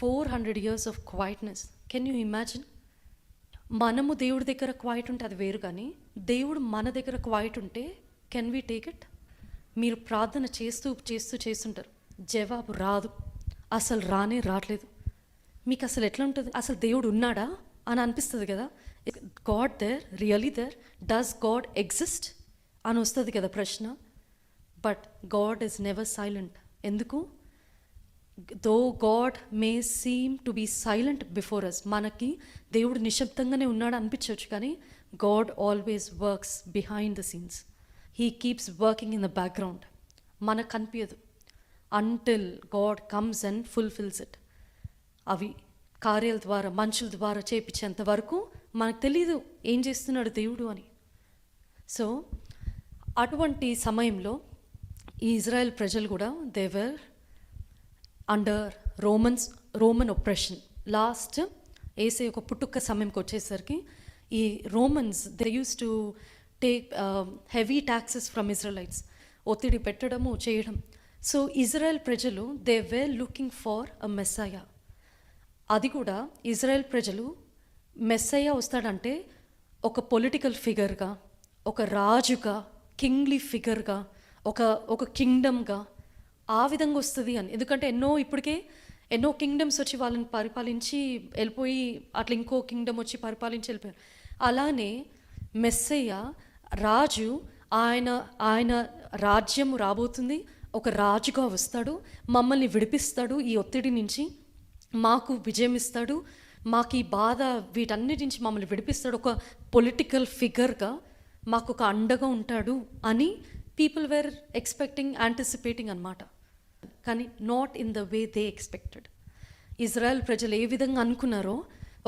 400 years of quietness. Can you imagine? మనము దేవుడి దగ్గర క్వైట్ ఉంటే అది వేరు, కానీ దేవుడు మన దగ్గర క్వైట్ ఉంటే కెన్ వీ టేక్ ఇట్? మీరు ప్రార్థన చేస్తూ చేస్తూ చేస్తుంటారు, జవాబు రాదు, అసలు రావట్లేదు. మీకు అసలు ఎట్లా ఉంటుంది? అసలు దేవుడు ఉన్నాడా అని అనిపిస్తుంది కదా. God there, really there, does God exist అని వస్తుంది కదా ప్రశ్న. But God is never silent. ఎందుకు? Though God may seem to be silent before us, మనకి దేవుడు నిశ్శబ్దంగానే ఉన్నాడు అనిపించవచ్చు, కానీ God always works behind the scenes. He keeps working in the background. మనకు కనిపించదు until God comes and fulfils it. అవి కార్యాల ద్వారా, మనుషుల ద్వారా చేయించేంత వరకు మనకు తెలీదు ఏం చేస్తున్నాడు దేవుడు అని. సో అటువంటి సమయంలో ఈ ఇజ్రాయెల్ ప్రజలు కూడా they were under Roman oppression. Last ఏసే ఒక పుట్టుక సమయంకి వచ్చేసరికి ఈ Romans they use to take heavy taxes from Israelites, ఒత్తిడి పెట్టడము చేయడం. సో ఇజ్రాయెల్ ప్రజలు they were looking for a messiah. అది కూడా ఇజ్రాయెల్ ప్రజలు మెస్సయ్య వస్తాడంటే ఒక పొలిటికల్ ఫిగర్గా, ఒక రాజుగా, కింగ్లీ ఫిగర్గా, ఒక కింగ్డమ్గా ఆ విధంగా వస్తుంది అని. ఎందుకంటే ఇప్పటికే ఎన్నో కింగ్డమ్స్ వచ్చి వాళ్ళని పరిపాలించి వెళ్ళిపోయి, అట్లా ఇంకో కింగ్డమ్ వచ్చి పరిపాలించి వెళ్ళిపోయారు. అలానే మెస్సయ్య రాజు, ఆయన రాజ్యం రాబోతుంది, ఒక రాజుగా వస్తాడు, మమ్మల్ని విడిపిస్తాడు ఈ ఒత్తిడి నుంచి, మాకు విజయం ఇస్తాడు, మాకు ఈ బాధ వీటన్నిటి నుంచి మమ్మల్ని విడిపిస్తాడు, ఒక పొలిటికల్ ఫిగర్గా మాకు ఒక అండగా ఉంటాడు అని పీపుల్ వేర్ ఎక్స్పెక్టింగ్, యాంటిసిపేటింగ్ అన్నమాట. కానీ not in the way they expected. Israel ప్రజలు ఏ విధంగా అనుకున్నారో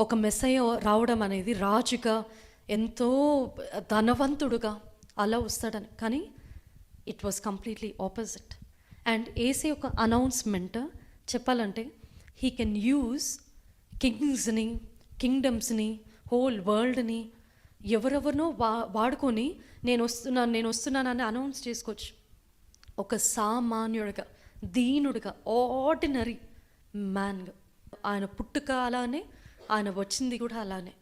ఒక మెస్సయ్య రావడం అనేది రాజుగా, ఎంతో ధనవంతుడుగా అలా వస్తాడని, కానీ it was completely opposite. And ఏసే ఒక అనౌన్స్మెంట్ చెప్పాలంటే, హీ కెన్ యూజ్ కింగ్స్ని, కింగ్డమ్స్ని, హోల్ వరల్డ్ని ఎవరెవరినో వాడుకొని నేను వస్తున్నానని అనౌన్స్ చేసుకోవచ్చు. ఒక సామాన్యుడిగా, దీనుడిగా, ఆర్డినరీ మ్యాన్గా. ఆయన పుట్టుక అలానే, ఆయన వచ్చింది కూడా అలానే.